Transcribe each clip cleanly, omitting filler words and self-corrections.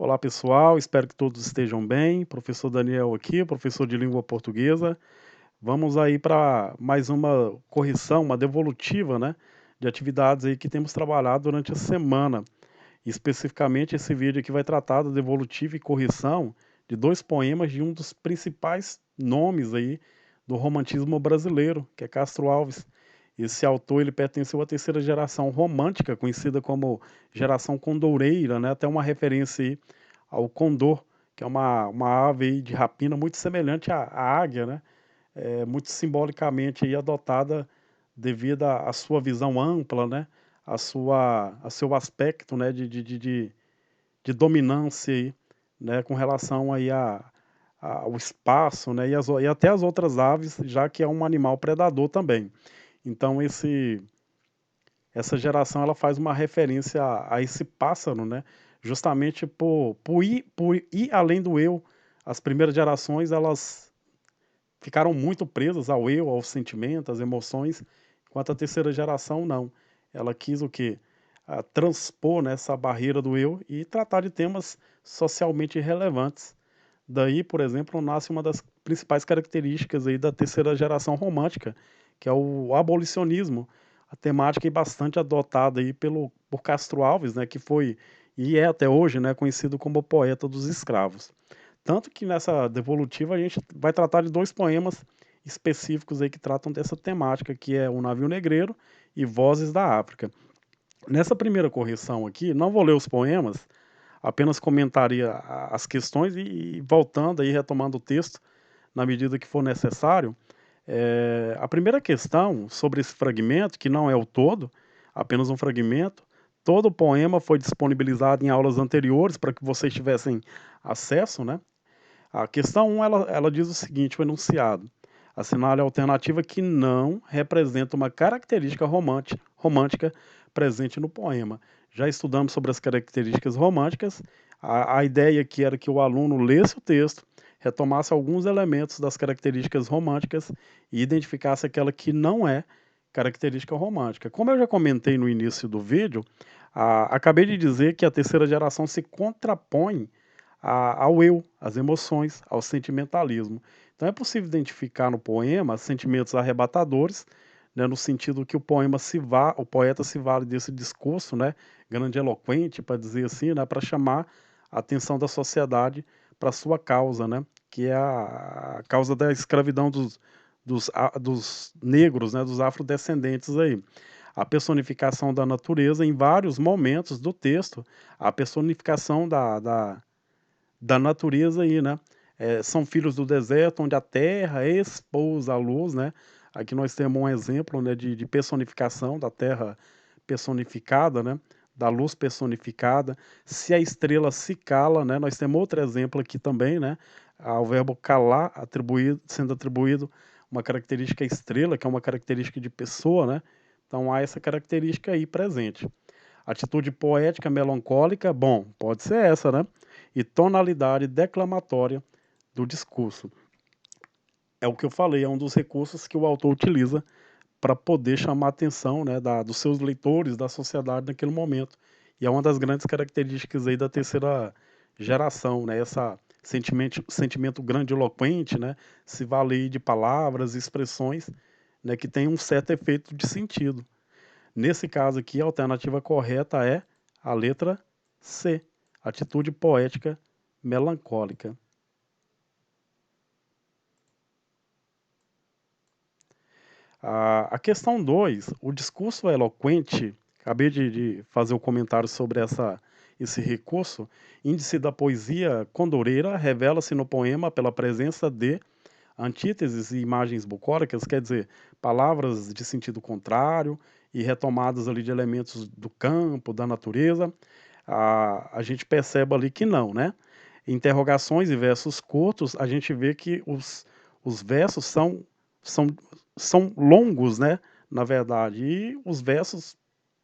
Olá pessoal, espero que todos estejam bem. Professor Daniel aqui, professor de língua portuguesa. Vamos aí para mais uma correção, uma devolutiva, né, de atividades aí que temos trabalhado durante a semana. Especificamente, esse vídeo aqui vai tratar da devolutiva e correção de dois poemas de um dos principais nomes aí do romantismo brasileiro, que é Castro Alves. Esse autor ele pertenceu à terceira geração romântica, conhecida como geração condoreira, né? Até uma referência aí ao condor, que é uma ave aí de rapina muito semelhante à águia, né? Muito simbolicamente aí adotada devido à sua visão ampla, né? A seu aspecto, né? De dominância aí, né? Com relação aí ao espaço, né? E até as outras aves, já que é um animal predador também. Então essa geração ela faz uma referência a esse pássaro, né? Justamente por ir além do eu. As primeiras gerações elas ficaram muito presas ao eu, aos sentimentos, às emoções, enquanto a terceira geração não. Ela quis o quê? Transpor, né, essa barreira do eu e tratar de temas socialmente relevantes. Daí, por exemplo, nasce uma das principais características aí da terceira geração romântica, que é o abolicionismo, a temática aí bastante adotada aí por Castro Alves, né, que foi e é até hoje, né, conhecido como o poeta dos escravos. Tanto que nessa devolutiva a gente vai tratar de dois poemas específicos aí que tratam dessa temática, que é O Navio Negreiro e Vozes da África. Nessa primeira correção aqui, não vou ler os poemas, apenas comentaria as questões e voltando aí, retomando o texto, na medida que for necessário. A primeira questão sobre esse fragmento, que não é o todo, apenas um fragmento, todo o poema foi disponibilizado em aulas anteriores para que vocês tivessem acesso, né? A questão 1, ela diz o seguinte, o enunciado: assinale a alternativa que não representa uma característica romântica presente no poema. Já estudamos sobre as características românticas. A ideia aqui era que o aluno lesse o texto, retomasse alguns elementos das características românticas e identificasse aquela que não é característica romântica. Como eu já comentei no início do vídeo, acabei de dizer que a terceira geração se contrapõe ao eu, às emoções, ao sentimentalismo. Então é possível identificar no poema sentimentos arrebatadores, né, no sentido que o poeta se vale desse discurso, né, grandiloquente, para dizer assim, né, para chamar a atenção da sociedade para sua causa, né, que é a causa da escravidão dos negros, né, dos afrodescendentes aí. A personificação da natureza em vários momentos do texto, a personificação da natureza aí, né? São filhos do deserto, onde a terra expôs a luz, né? Aqui nós temos um exemplo, né, de personificação da terra personificada, né? Da luz personificada. Se a estrela se cala, né? Nós temos outro exemplo aqui também, né? Ao verbo calar sendo atribuído uma característica estrela, que é uma característica de pessoa, né? Então há essa característica aí presente. Atitude poética melancólica, bom, pode ser essa, né? E tonalidade declamatória do discurso. É o que eu falei, é um dos recursos que o autor utiliza para poder chamar a atenção, né, dos seus leitores, da sociedade naquele momento. E é uma das grandes características aí da terceira geração, né? Essa sentimento grandiloquente, né? Se valer de palavras, expressões, né, que tem um certo efeito de sentido. Nesse caso aqui, a alternativa correta é a letra C, atitude poética melancólica. A questão 2, o discurso eloquente, acabei de fazer o comentário sobre esse recurso, índice da poesia condoreira revela-se no poema pela presença de antíteses e imagens bucólicas, quer dizer, palavras de sentido contrário e retomadas ali de elementos do campo, da natureza, a gente percebe ali que não, né? Interrogações e versos curtos, a gente vê que os versos são, são longos, né? Na verdade, e os versos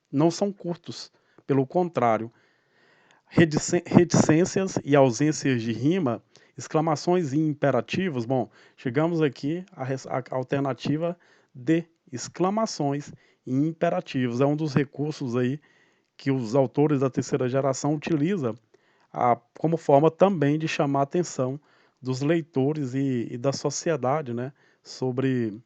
não são curtos, pelo contrário. Reticências e ausências de rima, exclamações e imperativos. Bom, chegamos aqui à alternativa de exclamações e imperativos. É um dos recursos aí que os autores da terceira geração utilizam como forma também de chamar a atenção dos leitores e da sociedade, né, sobre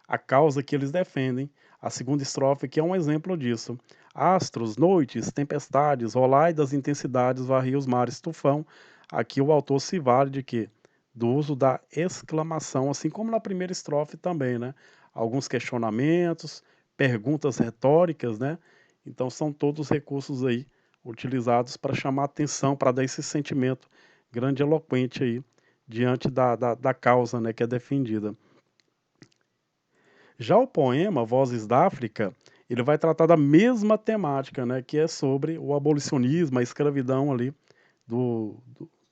a causa que eles defendem. A segunda estrofe aqui é um exemplo disso. Astros, noites, tempestades, rolai das intensidades, varria os mares, tufão. Aqui o autor se vale de quê? Do uso da exclamação, assim como na primeira estrofe também, né? Alguns questionamentos, perguntas retóricas, né? Então são todos recursos aí utilizados para chamar atenção, para dar esse sentimento grandiloquente aí diante da causa, né, que é defendida. Já o poema Vozes da África, ele vai tratar da mesma temática, né, que é sobre o abolicionismo, a escravidão ali do,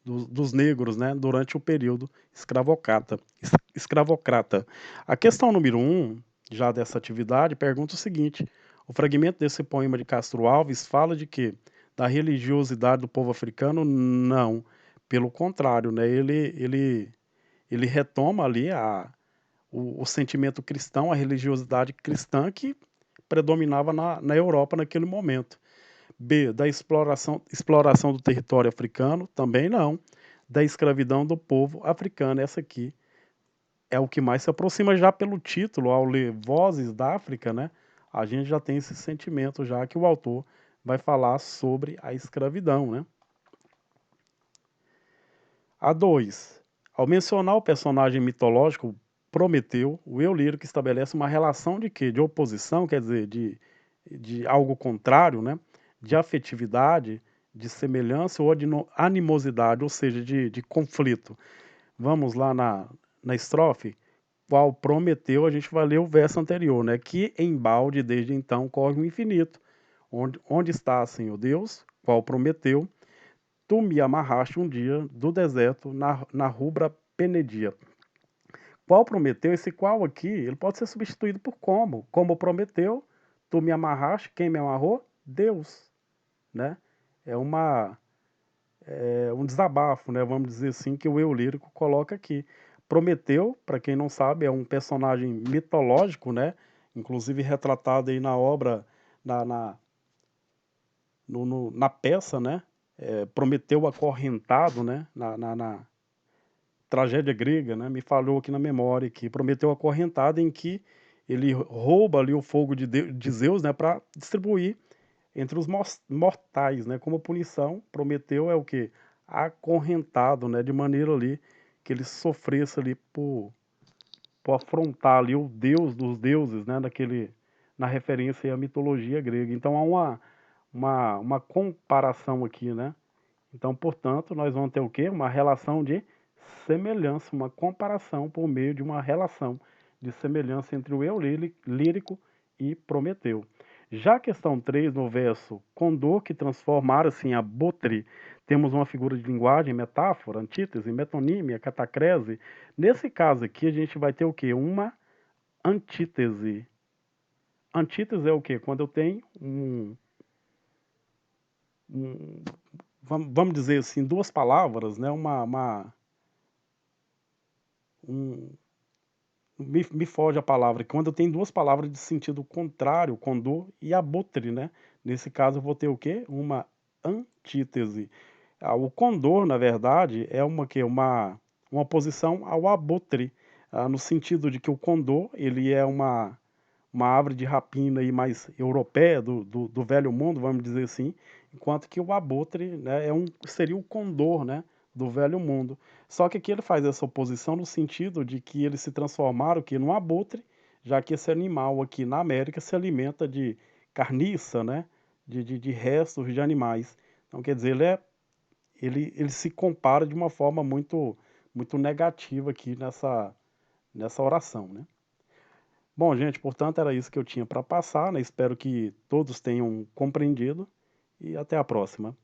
dos negros, né, durante o período escravocrata. A questão número 1, já dessa atividade, pergunta o seguinte: o fragmento desse poema de Castro Alves fala de quê? Da religiosidade do povo africano? Não. Pelo contrário, né, ele retoma ali o sentimento cristão, a religiosidade cristã que predominava na Europa naquele momento. B, da exploração do território africano, também não. Da escravidão do povo africano, essa aqui é o que mais se aproxima já pelo título, ao ler Vozes da África, né? A gente já tem esse sentimento já que o autor vai falar sobre a escravidão, né? A 2. Ao mencionar o personagem mitológico Prometeu, o eu lírico estabelece uma relação de quê? De oposição, quer dizer, de algo contrário, né? De afetividade, de semelhança ou de animosidade, ou seja, de conflito. Vamos lá na estrofe? Qual Prometeu, a gente vai ler o verso anterior, né? Que embalde desde então corre o infinito. Onde está, Senhor Deus? Qual Prometeu? Tu me amarraste um dia do deserto na rubra Penedia. Qual prometeu? Esse qual aqui, ele pode ser substituído por como. Como prometeu, tu me amarraste, quem me amarrou? Deus, né? É um desabafo, né? Vamos dizer assim, que o eu lírico coloca aqui. Prometeu, para quem não sabe, é um personagem mitológico, né? Inclusive retratado aí na obra, na, na, na peça, né? Prometeu acorrentado, né? Na tragédia grega, né, me falhou aqui na memória que Prometeu acorrentado em que ele rouba ali o fogo de Zeus, né, para distribuir entre os mortais, né, como punição. Prometeu é o que? Acorrentado, né, de maneira ali que ele sofresse ali por afrontar ali o deus dos deuses, né, na referência à mitologia grega. Então há uma comparação aqui, né? Então, portanto, nós vamos ter o quê? Uma relação de semelhança, uma comparação por meio de uma relação de semelhança entre o eu lírico e Prometeu. Já a questão 3, no verso condor, que transformara-se em abutre, temos uma figura de linguagem, metáfora, antítese, metonímia, catacrese. Nesse caso aqui, a gente vai ter o quê? Uma antítese. Antítese é o quê? Quando eu tenho um vamos dizer assim, duas palavras, né? Um, me foge a palavra, quando eu tenho duas palavras de sentido contrário, condor e abutre, né? Nesse caso eu vou ter o quê? Uma antítese. O condor, na verdade, é uma oposição ao abutre, no sentido de que o condor, ele é uma árvore de rapina aí mais europeia, do velho mundo, vamos dizer assim, enquanto que o abutre, né, seria o condor, né, do velho mundo. Só que aqui ele faz essa oposição no sentido de que eles se transformaram aqui num abutre, já que esse animal aqui na América se alimenta de carniça, né, de restos de animais. Então, quer dizer, ele se compara de uma forma muito negativa aqui nessa oração, né. Bom, gente, portanto, era isso que eu tinha para passar, né? Espero que todos tenham compreendido e até a próxima.